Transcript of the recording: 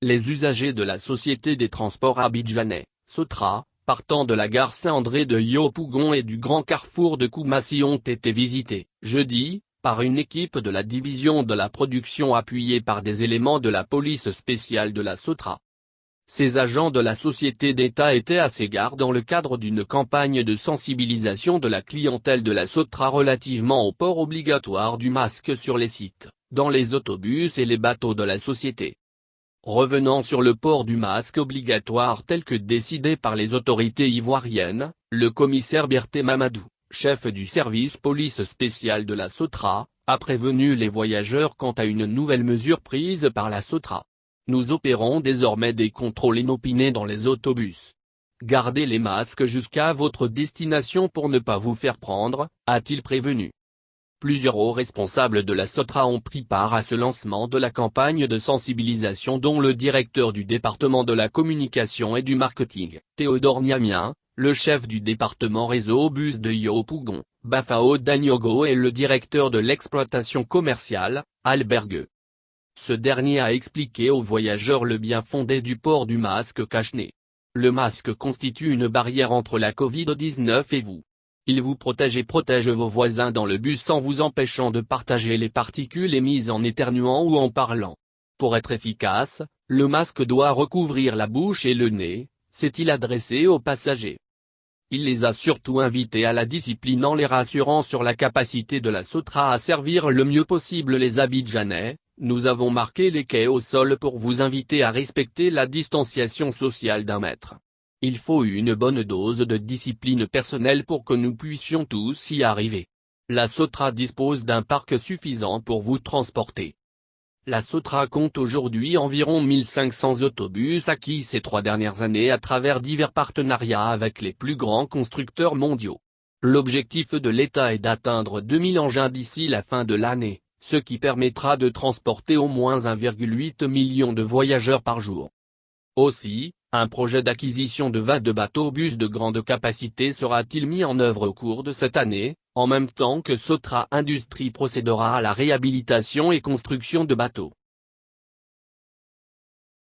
Les usagers de la Société des transports abidjanais, SOTRA, partant de la gare Saint-André de Yopougon et du grand carrefour de Koumassi ont été visités, jeudi, par une équipe de la division de la production appuyée par des éléments de la police spéciale de la SOTRA. Ces agents de la société d'État étaient à ces gares dans le cadre d'une campagne de sensibilisation de la clientèle de la SOTRA relativement au port obligatoire du masque sur les sites, dans les autobus et les bateaux de la société. Revenant sur le port du masque obligatoire tel que décidé par les autorités ivoiriennes, le commissaire Berté Mamadou, chef du service police spécial de la SOTRA, a prévenu les voyageurs quant à une nouvelle mesure prise par la SOTRA. Nous opérons désormais des contrôles inopinés dans les autobus. Gardez les masques jusqu'à votre destination pour ne pas vous faire prendre, a-t-il prévenu. Plusieurs hauts responsables de la SOTRA ont pris part à ce lancement de la campagne de sensibilisation dont le directeur du département de la communication et du marketing, Théodore Niamien, le chef du département réseau bus de Yopougon, Bafao Daniogo et le directeur de l'exploitation commerciale, Albert Gueux. Ce dernier a expliqué aux voyageurs le bien fondé du port du masque cache-nez. Le masque constitue une barrière entre la Covid-19 et vous. Il vous protège et protège vos voisins dans le bus en vous empêchant de partager les particules émises en éternuant ou en parlant. Pour être efficace, le masque doit recouvrir la bouche et le nez, s'est-il adressé aux passagers. Il les a surtout invités à la discipline en les rassurant sur la capacité de la SOTRA à servir le mieux possible les Abidjanais. Nous avons marqué les quais au sol pour vous inviter à respecter la distanciation sociale d'1 mètre. Il faut une bonne dose de discipline personnelle pour que nous puissions tous y arriver. La SOTRA dispose d'un parc suffisant pour vous transporter. La SOTRA compte aujourd'hui environ 1500 autobus acquis ces 3 dernières années à travers divers partenariats avec les plus grands constructeurs mondiaux. L'objectif de l'État est d'atteindre 2000 engins d'ici la fin de l'année, ce qui permettra de transporter au moins 1,8 million de voyageurs par jour. Aussi, un projet d'acquisition de 22 bateaux-bus de grande capacité sera-t-il mis en œuvre au cours de cette année, en même temps que SOTRA Industrie procédera à la réhabilitation et construction de bateaux.